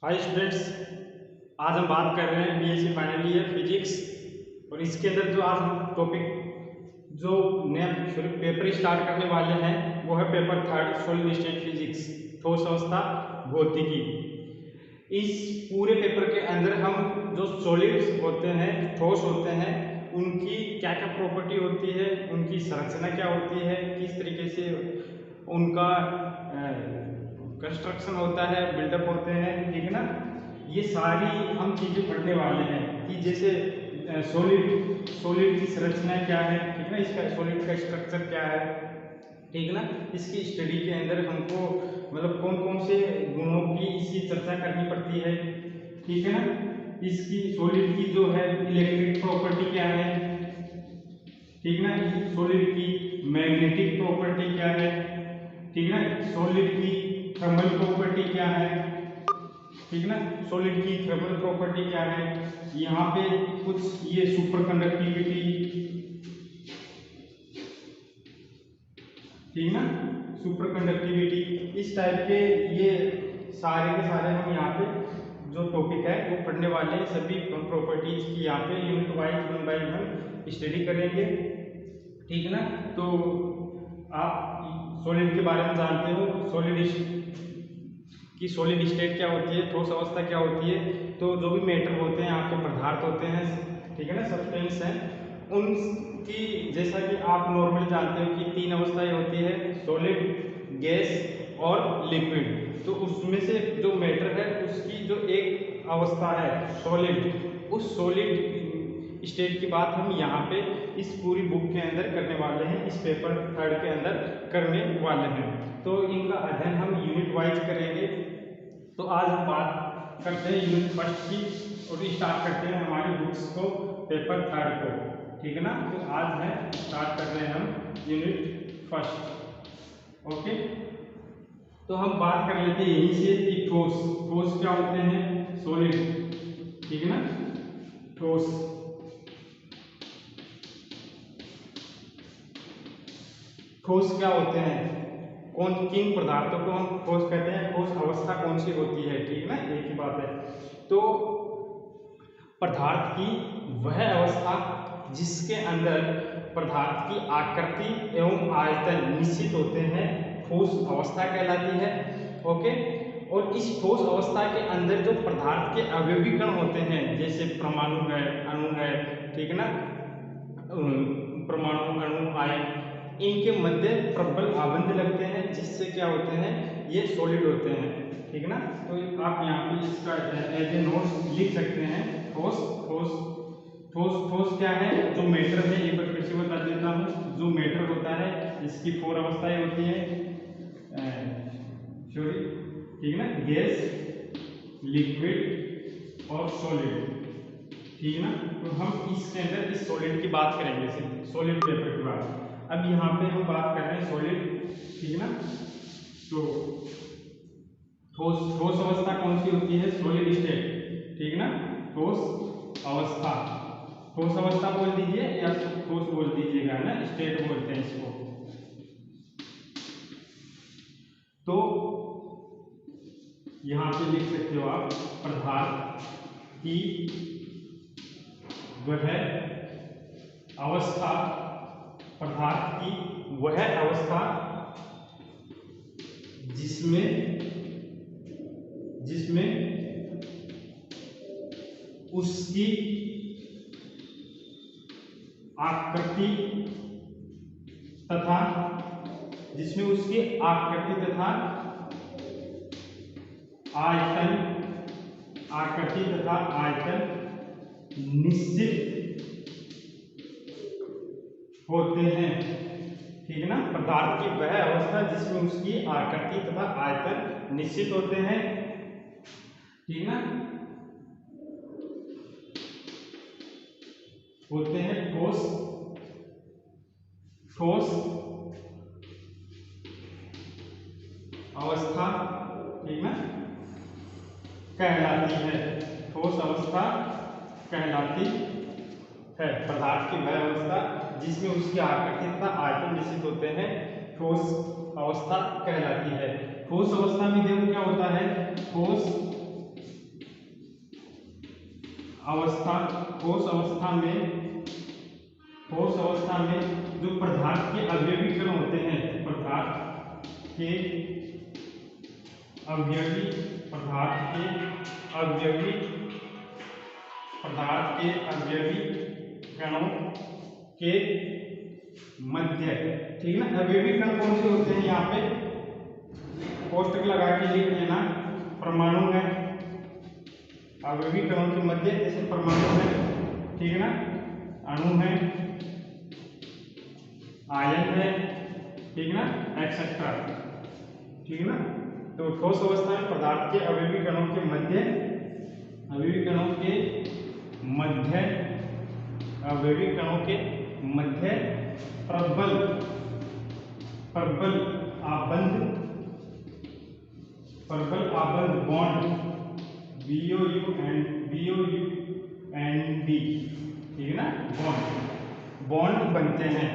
Hi students, आज हम बात कर रहे हैं बीएससी फाइनल ईयर फिजिक्स। और इसके अंदर जो आज हम टॉपिक जो नया पेपर स्टार्ट करने वाले हैं वो है paper third solid state physics, ठोस अवस्था भौतिकी। इस पूरे पेपर के अंदर हम जो सॉलिड्स होते हैं, ठोस होते हैं, उनकी क्या क्या प्रॉपर्टी होती है, उनकी संरचना क्या होती है, किस तरीके से उनका कंस्ट्रक्शन होता है, बिल्डअप होते हैं, ठीक है ना। ये सारी हम चीज़ें पढ़ने वाले हैं कि जैसे सॉलिड की संरचना क्या है, ठीक है ना, इसका सॉलिड का स्ट्रक्चर क्या है, ठीक है ना। इसकी स्टडी के अंदर हमको मतलब कौन कौन से गुणों की इसकी चर्चा करनी पड़ती है, ठीक है ना। इसकी सॉलिड की जो है इलेक्ट्रिक प्रॉपर्टी क्या है, ठीक है ना। सॉलिड की मैग्नेटिक प्रॉपर्टी क्या है, ठीक है ना। सॉलिड की थर्मल प्रॉपर्टी क्या है, ठीक है ना। सॉलिड की थर्मल प्रॉपर्टी क्या है, यहाँ पे कुछ ये सुपर कंडक्टिविटी, ठीक है ना, सुपर कंडक्टिविटी, इस टाइप के ये सारे के सारे हम यहाँ पे जो टॉपिक है वो पढ़ने वाले हैं। सभी प्रॉपर्टीज की यहाँ पे यूनिट वाइज 1 बाय 1 स्टडी करेंगे, ठीक है ना। तो आप सॉलिड के बारे में जानते हो, सॉलिड स्टेट क्या होती है, ठोस अवस्था क्या होती है। तो जो भी मैटर होते हैं, आपके पदार्थ होते हैं, ठीक है ना, सब्सटेंस हैं, उनकी जैसा कि आप नॉर्मल जानते हो कि 3 अवस्थाएं होती है, सॉलिड, गैस और लिक्विड। तो उसमें से जो मैटर है उसकी जो एक अवस्था है सॉलिड, उस सॉलिड स्टेट की बात हम यहाँ पे इस पूरी बुक के अंदर करने वाले हैं, इस पेपर थर्ड के अंदर करने वाले हैं। तो इनका अध्ययन हम यूनिट वाइज करेंगे। तो आज हम बात करते हैं यूनिट फर्स्ट की और स्टार्ट करते हैं हमारी बुक्स को, पेपर थर्ड को, ठीक है ना। तो आज है स्टार्ट कर रहे हैं हम यूनिट फर्स्ट, ओके। तो हम बात कर लेते हैं यहीं से कि ठोस क्या होते हैं, सॉलिड, ठीक है ना, ठोस क्या होते हैं, किन पदार्थों को हम ठोस कहते हैं, ठोस अवस्था कौन सी होती है, ठीक है ना, एक ही बात है। तो पदार्थ की वह अवस्था जिसके अंदर पदार्थ की आकृति एवं आयतन निश्चित होते हैं, ठोस अवस्था कहलाती है, ओके। और इस ठोस अवस्था के अंदर जो पदार्थ के अवयवी कण होते हैं, जैसे परमाणु है, अणु है, ठीक है ना, परमाणु, अणु, आयन, इनके मध्य प्रबल आबंध लगते हैं, जिससे क्या होते हैं, ये सॉलिड होते हैं, ठीक है ना। तो आप यहाँ पे इसका एज ए नोट्स लिख सकते हैं, ठोस क्या है, जो मैटर है, एक बार फिर से बता देता हूँ। जो मैटर होता है इसकी 4 अवस्थाएं होती है, सॉरी, ठीक है ना, गैस, लिक्विड और सॉलिड, ठीक है ना। तो हम इसके अंदर इस सॉलिड की बात करेंगे, सॉलिड पेपर की बात। अब यहाँ पे हम बात कर रहे हैं सॉलिड, ठीक है ना। तो ठोस अवस्था कौन सी होती है, सॉलिड स्टेट, ठीक है ना। ठोस अवस्था बोल दीजिए या ठोस बोल दीजिएगा ना, स्टेट बोलते हैं इसको। तो यहाँ पे लिख सकते हो आप, पदार्थ की वह अवस्था, पदार्थ की वह अवस्था जिसमें उसकी आकृति तथा आयतन निश्चित होते हैं, ठीक है ना। पदार्थ की वह अवस्था जिसमें उसकी आकृति तथा आयतन निश्चित होते हैं, ठीक है ना, होते हैं ठोस अवस्था, ठीक ना, कहलाती है, ठोस अवस्था कहलाती है। पदार्थ की वह अवस्था जिसमें उसकी आकृति तथा आयतन निश्चित होते हैं, ठोस अवस्था कहलाती है। ठोस अवस्था में देखो क्या होता है, ठोस अवस्था, ठोस अवस्था में जो पदार्थ के अवयवी कण होते हैं, पदार्थ के अवयवी कणों के मध्य, ठीक है ना। अवयवी कण कौन से होते हैं, यहाँ पे कोष्टक लगा के लिख लेना। परमाणु है, अवयवी कणों के मध्य जैसे परमाणु है, ठीक है ना, अणु है, आयन है, ठीक है ना, एक्सेट्रा, ठीक है ना। तो ठोस अवस्था में पदार्थ के अवयवी कणों के मध्य प्रबल आबंध बॉन्ड BOU and B, ठीक है ना, बॉन्ड बनते हैं,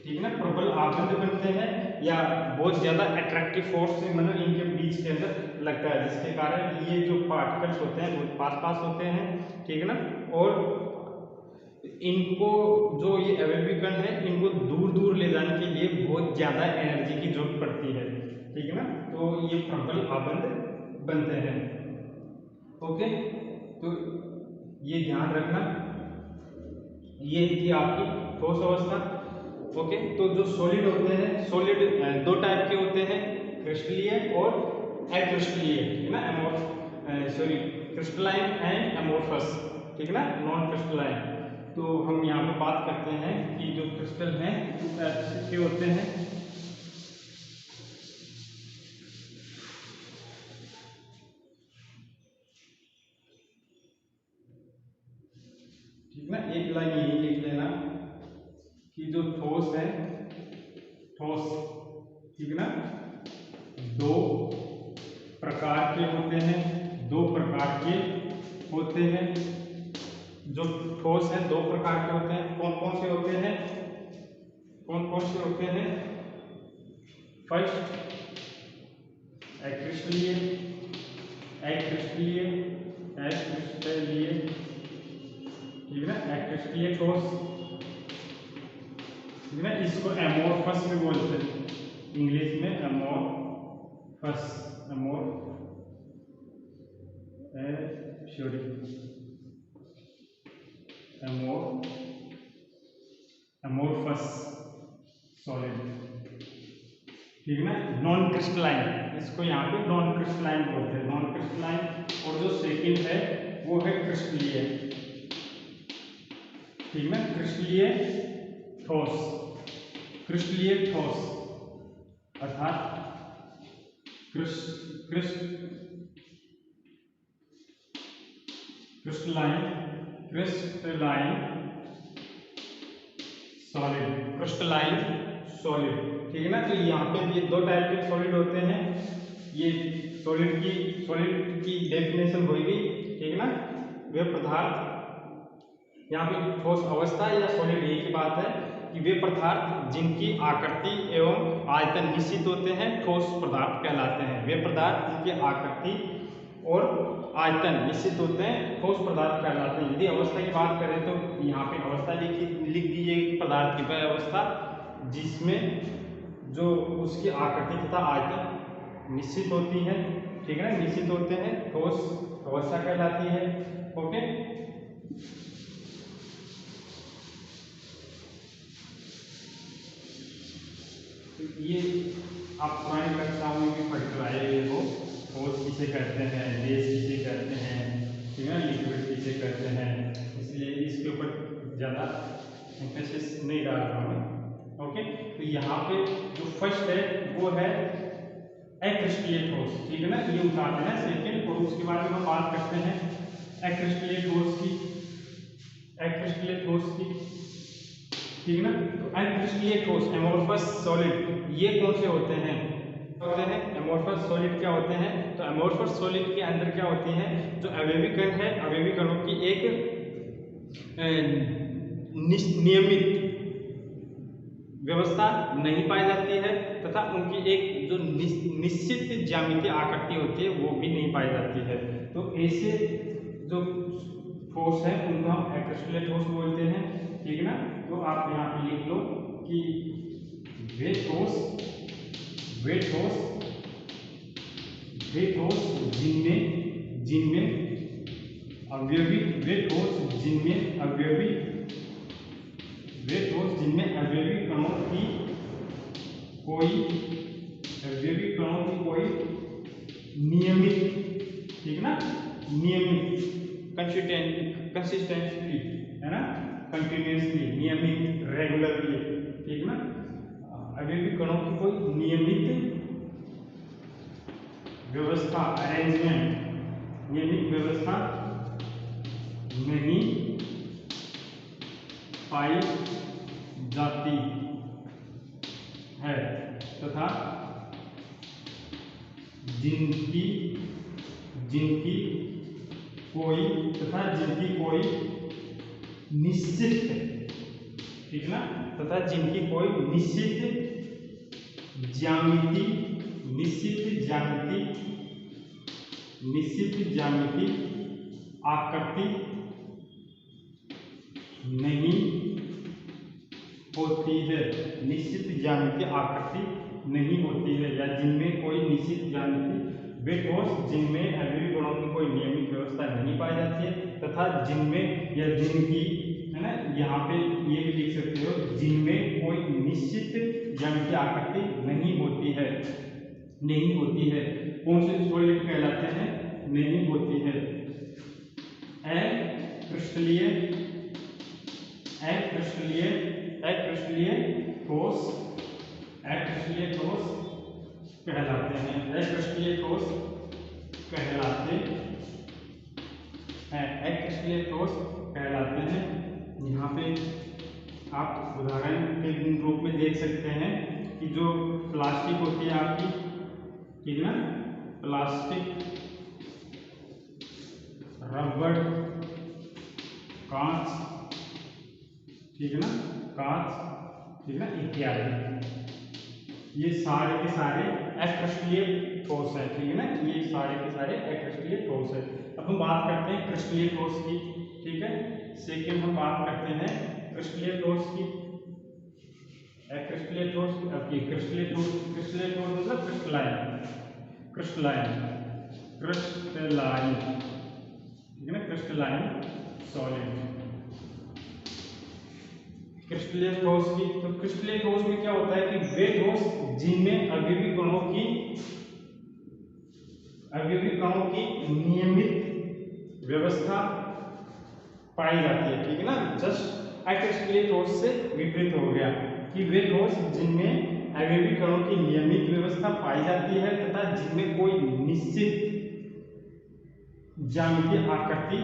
ठीक है ना। प्रबल आबंध बनते हैं या बहुत ज्यादा अट्रैक्टिव फोर्स से मतलब इनके बीच के अंदर लगता है, जिसके कारण ये जो पार्टिकल्स होते हैं वो पास होते हैं, ठीक है ना। और इनको जो ये अवयवी कण है इनको दूर ले जाने के लिए बहुत ज्यादा एनर्जी की जरूरत पड़ती है, ठीक है ना। तो ये प्रबल आबंध बनते हैं। ओके, तो ये ध्यान रखना, ये थी आपकी ठोस अवस्था। ओके, तो जो सॉलिड होते हैं, सॉलिड दो टाइप के होते हैं, क्रिस्टलीय और अक्रिस्टलीय, ठीक है ना। क्रिस्टलाइन एंड एमोर्फस, ठीक है ना, नॉन क्रिस्टलाइन। तो हम यहाँ पे बात करते हैं कि जो क्रिस्टल हैं के होते हैं, ठीक ना। एक लाइन यही लिख लेना कि जो ठोस है, ठीक है ना, दो प्रकार के होते हैं, जो ठोस है दो प्रकार के होते हैं। कौन कौन से होते हैं? फर्स्ट अक्रिस्टलीय, ठीक है ना, अक्रिस्टलीय ठोस, ठीक है ना। इसको एमोर्फस में बोलते हैं, इंग्लिश में एमोर्फस, एमोर्फस सॉलिड, ठीक है ना। नॉन क्रिस्टलाइन, इसको यहाँ पे नॉन क्रिस्टलाइन बोलते हैं, नॉन क्रिस्टलाइन। और जो सेकंड है वो है क्रिस्टलीय, ठीक है ना, क्रिस्टलीय ठोस, अर्थात क्रिस्टलाइन सॉलिड, ठीक है ना। तो यहाँ पे ये दो टाइप के सॉलिड होते हैं। ये सॉलिड की डेफिनेशन होगी, ठीक है ना। वे पदार्थ, यहाँ पे ठोस अवस्था या सॉलिड एक ही बात है कि वे पदार्थ जिनकी आकृति एवं आयतन निश्चित होते हैं ठोस पदार्थ कहलाते हैं। वे पदार्थ जिनकी आकृति और आयतन निश्चित होते हैं ठोस पदार्थ कहलाते हैं। यदि अवस्था की बात करें तो यहाँ पे अवस्था लिख दीजिए, पदार्थ की वह अवस्था जिसमें जो उसकी आकृति तथा आयतन निश्चित होती है, ठीक है ना, निश्चित होते हैं, ठोस अवस्था कहलाती है। ओके, ये आप पुरानी कक्षाओं में भी पढ़ कर आए हो। ठोस किसे कहते हैं, गैस किसे कहते हैं, ठीक है, लिक्विड किसे कहते हैं, इसलिए इसके ऊपर ज़्यादा एम्फेसिस नहीं डाल रहा हूँ। ओके, तो यहाँ पे जो फर्स्ट है वो है अक्रिस्टलीय ठोस, ठीक है ना, ये उठाते हैं सेकेंड। और उसके बाद हम बात करते हैं अक्रिस्टलीय ठोस की, ठीक है ना। तो अक्रिस्टलीय ठोस एमोर्फस सॉलिड, ये कौन से होते हैं? एमोर्फस सॉलिड क्या होते हैं? तो एमोर्फस सॉलिड के अंदर क्या होती हैं, जो अवयवी कण है, अवयवी कणों की एक नियमित व्यवस्था नहीं पाई जाती है तथा उनकी एक जो निश्चित ज्यामितीय आकृति होती है वो भी नहीं पाई जाती है। तो ऐसे जो ठोस है उनको हम एक्रिस्टलीय ठोस बोलते हैं, ठीक है ना। तो आप यहाँ पे लिख लो कि वे ठोस जिनमें अवयवी कणों की कोई नियमित, ठीक ना, नियमित कंसिस्टेंटली, है ना, कंटिन्यूसली, नियमित, रेगुलरली, ठीक ना, अवयवी कणों की कोई नियमित व्यवस्था, अरेंजमेंट, नियमित व्यवस्था नहीं पाई जाती है तथा जिनकी कोई निश्चित, ठीक ना, तथा जिनकी कोई निश्चित ज्यामिति आकृति नहीं होती है, या जिनमें कोई निश्चित ज्यामिति, वे ठोस जिनमें अवयवी कणों की कोई नियमित व्यवस्था नहीं पाई जाती है तथा जिनमें या जिनकी, है ना, यहाँ पे ये भी लिख सकते हो, जिनमें कोई निश्चित ज्यामिति आकृति नहीं होती है। कौन से सॉलिड कहलाते हैं? नहीं होती है। अक्रिस्टलीय ठोस कहलाते हैं। अक्रिस्टलीय ठोस कहलाते हैं। यहाँ पे आप उदाहरण के रूप में देख सकते हैं कि जो प्लास्टिक होती है आपकी, ठीक ना, प्लास्टिक, रबड़, कांच, ठीक है ना, ठीक है, इत्यादि, ये सारे के सारे अक्रिस्टलीय ठोस है, ठीक है ना, ये सारे के सारे अक्रिस्टलीय ठोस है। अब हम बात करते हैं क्रिस्टलीय ठोस की, ठीक है। सेकेंड हम बात करते हैं क्रिस्टलीय ठोस की। क्रिस्टलीय ठोस मतलब क्रिस्टलाइन, ठीक है ना, क्रिस्टलाइन सॉलिड। क्रिस्टलीय ठोस की, तो क्रिस्टलीय ठोस में क्या होता है कि वे ठोस जिनमें अवयवी कणों की नियमित व्यवस्था पाई जाती है, ठीक है ना। जस्ट अक्रिस्टलीय ठोस से विपरीत हो गया कि वे ठोस जिनमें अवयवी कणों की नियमित व्यवस्था पाई जाती है तथा जिनमें कोई निश्चित ज्यामितीय आकृति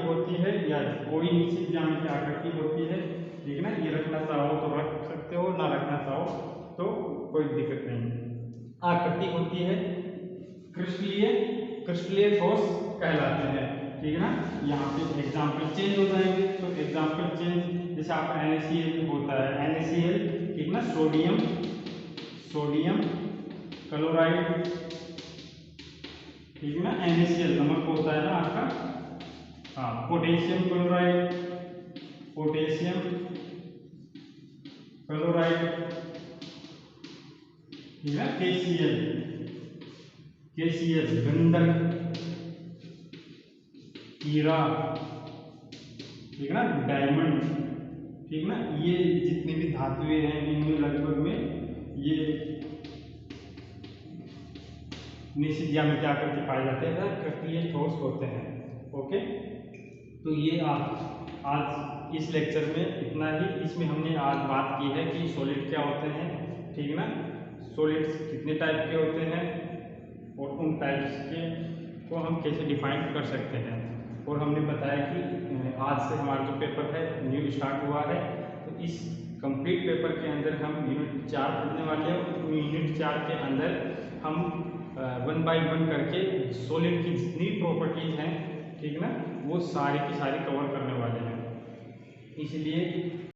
होती है या कोई निश्चित ज्यामितीय आकृति होती है, ठीक है ना। ये रखना चाहो तो रख सकते हो, ना रखना चाहो तो कोई दिक्कत नहीं, आकृति होती है, क्रिस्टलीय ठोस कहलाते हैं, ठीक है ना। यहाँ पे एग्जाम्पल चेंज हो जाएंगे, तो एग्जाम्पल चेंज जैसे आप NaCl होता है, NaCl, ठीक ना, सोडियम क्लोराइड, ठीक है ना, NaCl नमक होता है ना आपका, हाँ, पोटेशियम क्लोराइड, ठीक है, KCl गंधक, हीरा, ठीक है ना, डायमंड, ठीक ना, ये जितने भी धातुएं हैं इनमें लगभग में ये निश्चित ज्यामितीय आकृति पाए जाते हैं, क्रिस्टलीय ठोस होते हैं। ओके, तो ये आज इस लेक्चर में इतना ही। इसमें हमने आज बात की है कि सॉलिड क्या होते हैं, ठीक है ना, सॉलिड्स कितने टाइप के होते हैं और उन टाइप्स के को हम कैसे डिफाइन कर सकते हैं। और हमने बताया कि आज से हमारा जो पेपर है न्यू स्टार्ट हुआ है, तो इस कंप्लीट पेपर के अंदर हम यूनिट 4 पढ़ने वाले हैं। यूनिट 4 के अंदर हम 1 बाय 1 करके सॉलिड की जितनी प्रॉपर्टीज हैं, ठीक है ना, वो सारी की सारी कवर करने वाले हैं। इसलिए